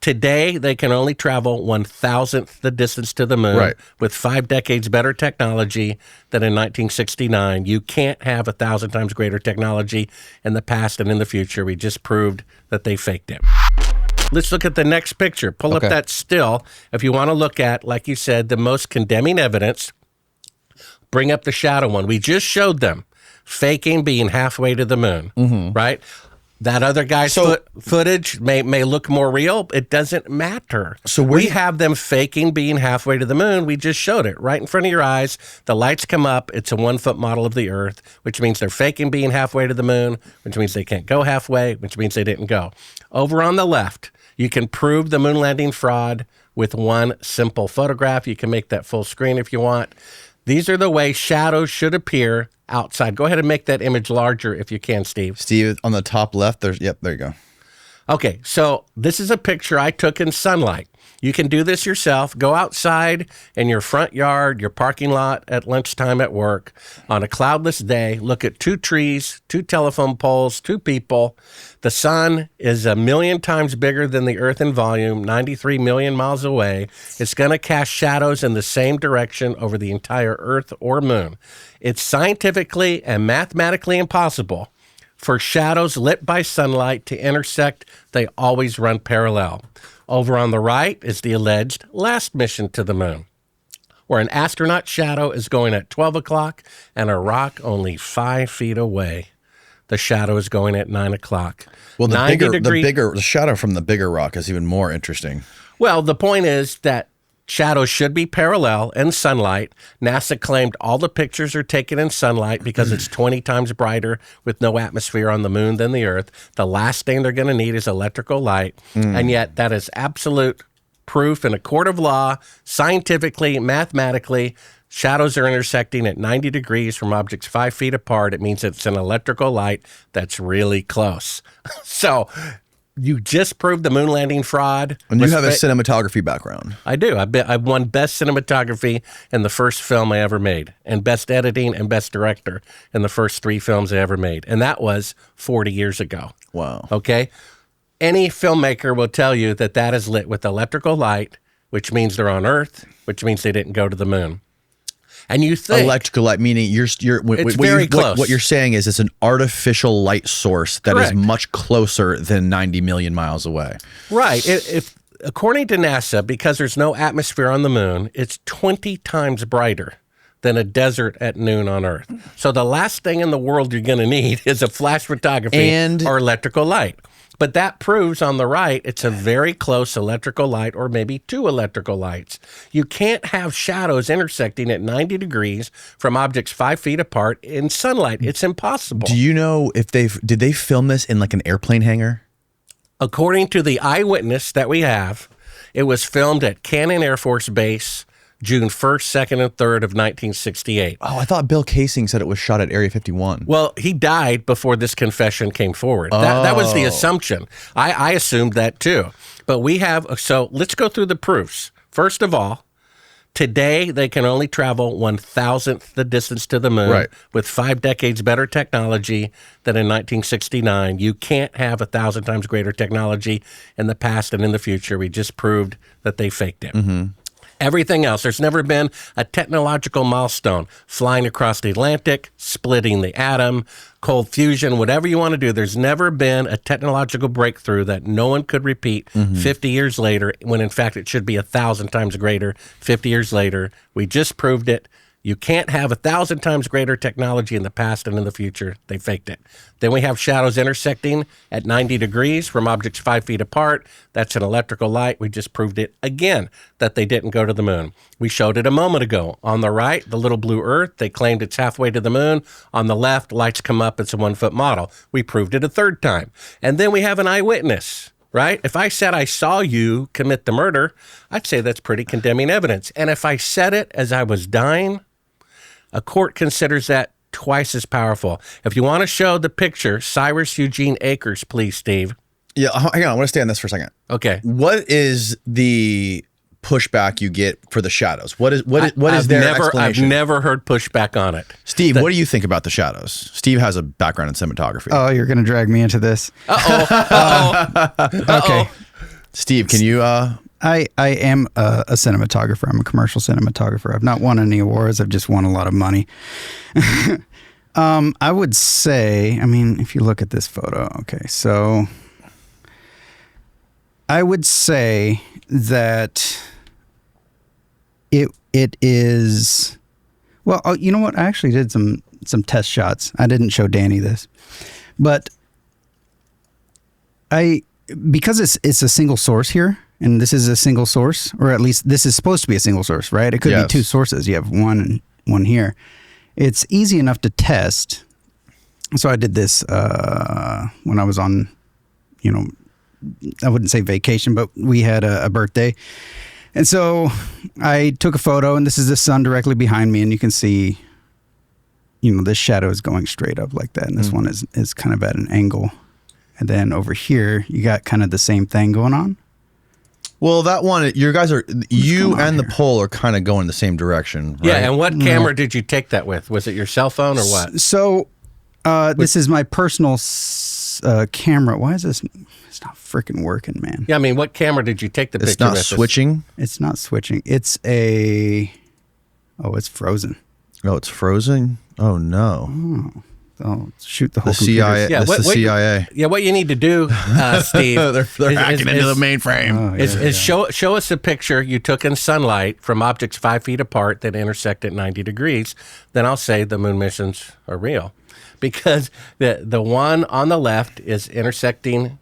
Today, they can only travel 1,000th the distance to the moon with 5 decades better technology than in 1969. You can't have 1,000 times greater technology in the past and in the future. We just proved that they faked it. Let's look at the next picture. Pull up that still. If you want to look at, like you said, the most condemning evidence, bring up the shadow one. We just showed them faking being halfway to the moon, right? That other guy's footage may look more real. It doesn't matter. So we have them faking being halfway to the moon. We just showed it right in front of your eyes. The lights come up. It's a 1-foot model of the Earth, which means they're faking being halfway to the moon, which means they can't go halfway, which means they didn't go. Over on the left, you can prove the moon landing fraud with one simple photograph. You can make that full screen if you want. These are the way shadows should appear outside. Go ahead and make that image larger if you can, Steve. Steve, on the top left, there you go. Okay, so this is a picture I took in sunlight. You can do this yourself. Go outside in your front yard, your parking lot at lunchtime at work on a cloudless day. Look at 2 trees, 2 telephone poles, 2 people. The sun is 1 million times bigger than the Earth in volume, 93 million miles away. It's going to cast shadows in the same direction over the entire Earth or moon. It's scientifically and mathematically impossible for shadows lit by sunlight to intersect. They always run parallel. Over on the right is the alleged last mission to the moon, where an astronaut shadow is going at 12 o'clock and a rock only 5 feet away. The shadow is going at 9 o'clock. Well, the shadow from the bigger rock is even more interesting. Well, the point is that shadows should be parallel in sunlight. NASA claimed all the pictures are taken in sunlight because it's 20 times brighter with no atmosphere on the moon than the Earth. The last thing they're going to need is electrical light. And yet that is absolute proof in a court of law, scientifically, mathematically. Shadows are intersecting at 90 degrees from objects 5 feet apart. It means it's an electrical light that's really close. So you just proved the moon landing fraud. And you have a cinematography background. I do. I won Best Cinematography in the first film I ever made, and Best Editing and Best Director in the first 3 films I ever made. And that was 40 years ago. Wow. Okay? Any filmmaker will tell you that that is lit with electrical light, which means they're on Earth, which means they didn't go to the moon. And you think electrical light, meaning what you're saying is it's an artificial light source that is much closer than 90 million miles away. Right. If according to NASA, because there's no atmosphere on the moon, it's 20 times brighter than a desert at noon on Earth. So the last thing in the world you're going to need is a flash photography or electrical light. But that proves on the right, it's a very close electrical light or maybe 2 electrical lights. You can't have shadows intersecting at 90 degrees from objects 5 feet apart in sunlight. It's impossible. Do you know if did they film this in like an airplane hangar? According to the eyewitness that we have, it was filmed at Cannon Air Force Base, June 1st, 2nd, and 3rd of 1968. Oh, I thought Bill Casing said it was shot at Area 51. Well, he died before this confession came forward. That was the assumption. I assumed that too. But we have, so let's go through the proofs. First of all, today they can only travel 1,000th the distance to the moon with 5 decades better technology than in 1969. You can't have 1,000 times greater technology in the past and in the future. We just proved that they faked it. Everything else, there's never been a technological milestone, flying across the Atlantic, splitting the atom, cold fusion, whatever you want to do. There's never been a technological breakthrough that no one could repeat 50 years later, when in fact it should be 1,000 times greater 50 years later. We just proved it. You can't have 1,000 times greater technology in the past and in the future. They faked it. Then we have shadows intersecting at 90 degrees from objects 5 feet apart. That's an electrical light. We just proved it again that they didn't go to the moon. We showed it a moment ago. On the right, the little blue Earth, they claimed it's halfway to the moon. On the left, lights come up. It's a 1-foot model. We proved it a third time. And then we have an eyewitness. Right? If I said I saw you commit the murder, I'd say that's pretty condemning evidence. And if I said it as I was dying, a court considers that twice as powerful. If you want to show the picture, Cyrus Eugene Akers, please, Steve. Yeah, hang on. I want to stay on this for a second. Okay. What is the pushback you get for the shadows? What is their explanation? I've never heard pushback on it. Steve, what do you think about the shadows? Steve has a background in cinematography. Oh, you're going to drag me into this. Uh-oh. Okay. Steve, can you? I am a cinematographer. I'm a commercial cinematographer. I've not won any awards. I've just won a lot of money. I would say, I mean, if you look at this photo, okay, so I would say that it is, well, you know what? I actually did some test shots. I didn't show Danny this, but because it's a single source here, and this is a single source, or at least this is supposed to be a single source, right? It could be two sources. You have one and one here. It's easy enough to test. So I did this when I was on, you know, I wouldn't say vacation, but we had a birthday. And so I took a photo, and this is the sun directly behind me, and you can see, you know, this shadow is going straight up like that, and this one is kind of at an angle. And then over here, you got kind of the same thing going on. Well, that one, you guys are, you and the pole are kind of going the same direction, right? Yeah, and what camera did you take that with? Was it your cell phone or what? So, this is my personal camera. Why is this? It's not freaking working, man. Yeah, I mean, what camera did you take the picture with? It's not switching? It's not switching. It's a, oh, it's frozen. Oh, it's frozen? Oh, no. Oh, shoot the whole CIA. Yeah, the CIA. Yeah, what you need to do, Steve, they're hacking into the mainframe. Is show us a picture you took in sunlight from objects 5 feet apart that intersect at 90 degrees. Then I'll say the moon missions are real. Because the one on the left is intersecting,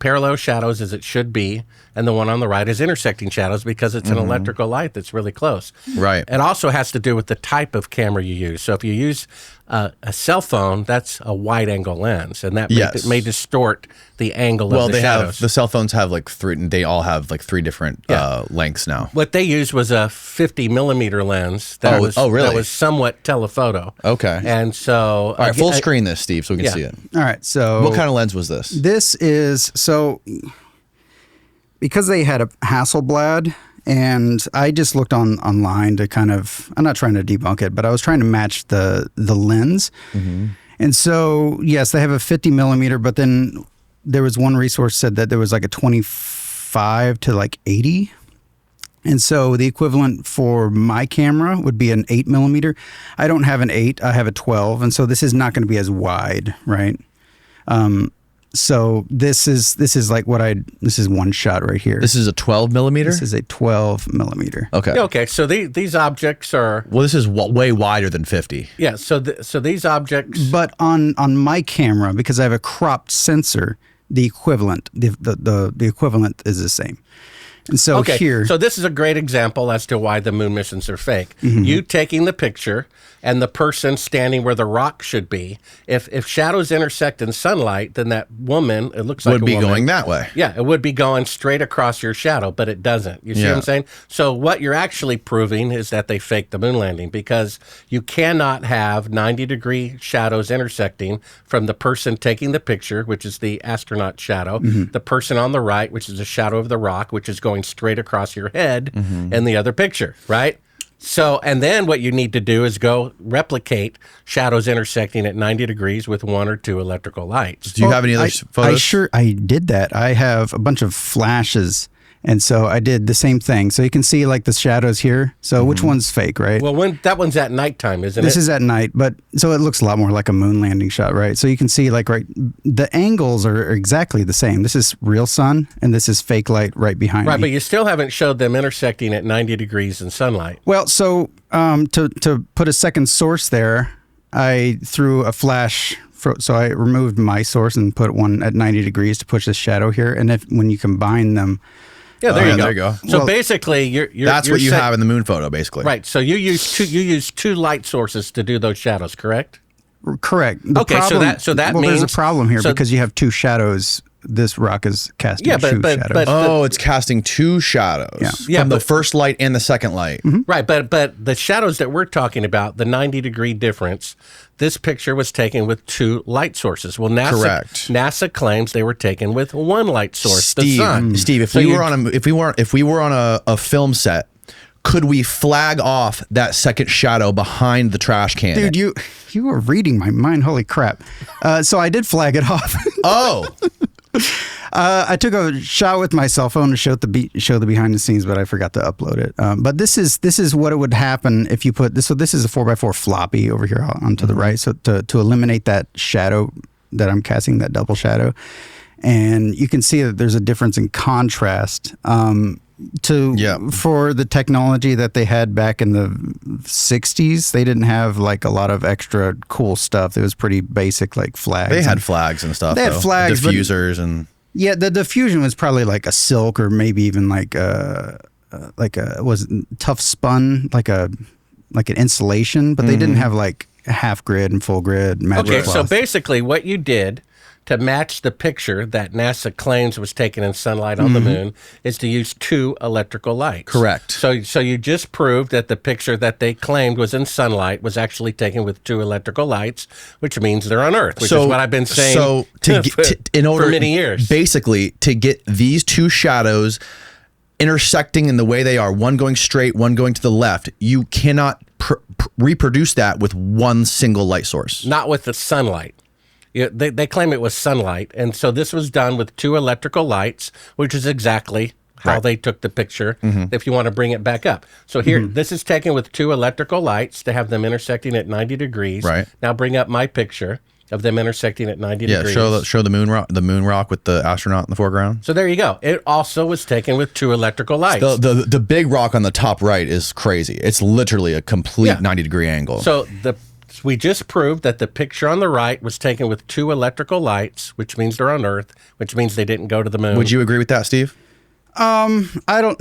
parallel shadows as it should be, and the one on the right is intersecting shadows because it's an electrical light that's really close. Right. It also has to do with the type of camera you use. So if you use a cell phone, that's a wide-angle lens, and that may distort the angle of the shadows. The cell phones have like they all have like three different lengths now. What they used was a 50-millimeter lens that was somewhat telephoto. Okay. And so... All right, full screen this, Steve, so we can see it. All right, so... What kind of lens was this? This is... So, because they had a Hasselblad, and I just looked online to kind of... I'm not trying to debunk it, but I was trying to match the lens. And so, yes, they have a 50-millimeter, but then there was one resource said that there was like a 25 to like 80. And so the equivalent for my camera would be an 8-millimeter. I don't have an 8, I have a 12. And so this is not going to be as wide, right? So this is like this is one shot right here. This is a 12-millimeter? This is a 12-millimeter. Okay. Yeah, okay, so these objects are... Well, this is way wider than 50. Yeah, so these objects... But on my camera, because I have a cropped sensor, the equivalent the equivalent is the same. And so here... So this is a great example as to why the moon missions are fake. You taking the picture and the person standing where the rock should be. If shadows intersect in sunlight, then that woman, it looks like would be going that way. Yeah, it would be going straight across your shadow, but it doesn't. You see what I'm saying? So what you're actually proving is that they faked the moon landing, because you cannot have 90-degree shadows intersecting from the person taking the picture, which is the astronaut shadow, the person on the right, which is the shadow of the rock, which is going straight across your head, in the other picture, right? So, and then what you need to do is go replicate shadows intersecting at 90 degrees with 1 or 2 electrical lights. Do you have any other photos? I did that. I have a bunch of flashes, and so I did the same thing. So you can see like the shadows here. So which one's fake, right? Well, that one's at nighttime, isn't it? This is at night, but so it looks a lot more like a moon landing shot, right? So you can see like the angles are exactly the same. This is real sun, and this is fake light right behind me. Right, but you still haven't showed them intersecting at 90 degrees in sunlight. Well, so to put a second source there, I threw a flash. So I removed my source and put one at 90 degrees to push this shadow here. And when you combine them... Yeah, there you go. So well, basically, that's what you have in the moon photo, basically. Right. So you use two light sources to do those shadows, correct? Correct. So that means there's a problem here because you have two shadows. This rock is casting two shadows. It's casting two shadows from the first light and the second light. Right, but the shadows that we're talking about, the 90-degree difference, this picture was taken with 2 light sources. Well, NASA claims they were taken with 1 light source, the sun. Steve, if we were on a film set, could we flag off that second shadow behind the trash can? Dude, you were reading my mind. Holy crap. So I did flag it off. Oh. I took a shot with my cell phone to show the behind the scenes, but I forgot to upload it. But this is what it would happen if you put this. So this is a 4x4 floppy over here onto the right. So to eliminate that shadow that I'm casting, that double shadow, and you can see that there's a difference in contrast. For the technology that they had back in the 60s, they didn't have like a lot of extra cool stuff. It was pretty basic, like flags. They had flags and stuff. They had flags, diffusers, and yeah, the diffusion was probably like a silk or maybe even like was tough spun, like an insulation, but they didn't have like half grid and full grid. Okay, so basically what you did to match the picture that NASA claims was taken in sunlight on the moon is to use 2 electrical lights. Correct. So you just proved that the picture that they claimed was in sunlight was actually taken with 2 electrical lights, which means they're on Earth, which is what I've been saying for many years. Basically, to get these 2 shadows intersecting in the way they are, one going straight, one going to the left, you cannot reproduce that with one single light source. Not with the sunlight. Yeah, they claim it was sunlight, and so this was done with 2 electrical lights, which is exactly how they took the picture, if you want to bring it back up. So here, this is taken with 2 electrical lights to have them intersecting at 90 degrees. Right. Now bring up my picture of them intersecting at 90 degrees. Yeah, show the moon rock with the astronaut in the foreground. So there you go. It also was taken with 2 electrical lights. The big rock on the top right is crazy. It's literally a complete 90-degree angle. So we just proved that the picture on the right was taken with 2 electrical lights, which means they're on Earth, which means they didn't go to the moon. Would you agree with that, Steve? I don't.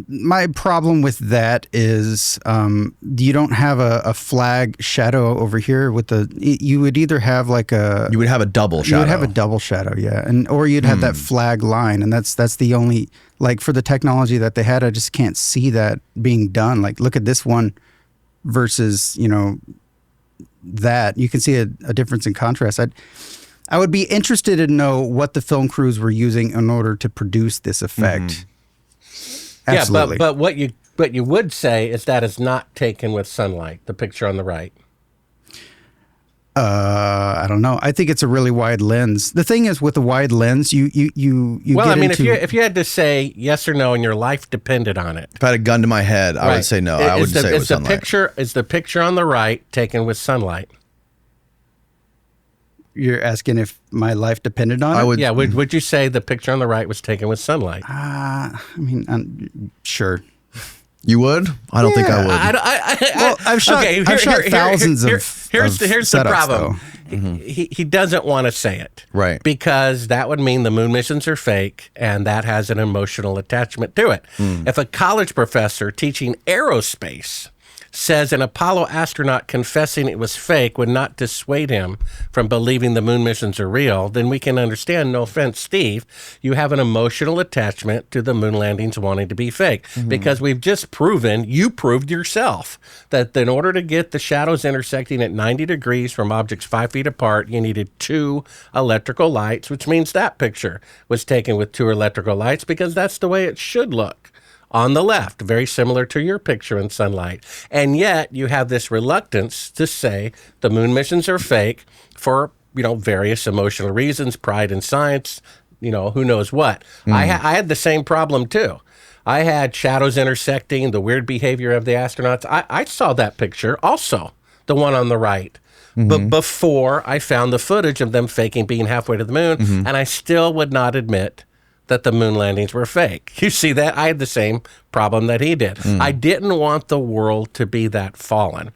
My problem with that is you don't have a flag shadow over here with you would either have like you would have a double shadow. You would have a double shadow, yeah, or you'd have that flag line, and that's the only, like, for the technology that they had, I just can't see that being done. Like, look at this one versus that. You can see a difference in contrast. I would be interested to know what the film crews were using in order to produce this effect. Absolutely. Yeah, but what you would say is that is not taken with sunlight, the picture on the right. I don't know. I think it's a really wide lens. The thing is, with a wide lens, you well, get if you had to say yes or no and your life depended on it. If I had a gun to my head, I would say no. I would say it was sunlight. Is the picture on the right taken with sunlight? You're asking if my life depended on it? Yeah, would you say the picture on the right was taken with sunlight? I mean, sure. You would? I don't think I would. I've shot thousands of Here's the problem. Mm-hmm. He doesn't want to say it. Right. Because that would mean the moon missions are fake, and that has an emotional attachment to it. If a college professor teaching aerospace says an Apollo astronaut confessing it was fake would not dissuade him from believing the moon missions are real, then we can understand, no offense, Steve, you have an emotional attachment to the moon landings wanting to be fake. Because we've just proven, you proved yourself, that in order to get the shadows intersecting at 90 degrees from objects 5 feet apart, you needed 2 electrical lights, which means that picture was taken with 2 electrical lights because that's the way it should look. On the left, very similar to your picture in sunlight. And yet you have this reluctance to say the moon missions are fake for, various emotional reasons, pride in science, who knows what. I had the same problem too. I had shadows intersecting, the weird behavior of the astronauts. I saw that picture also, the one on the right. But before I found the footage of them faking being halfway to the moon, and I still would not admit that the moon landings were fake. You see that? I had the same problem that he did. I didn't want the world to be that fallen.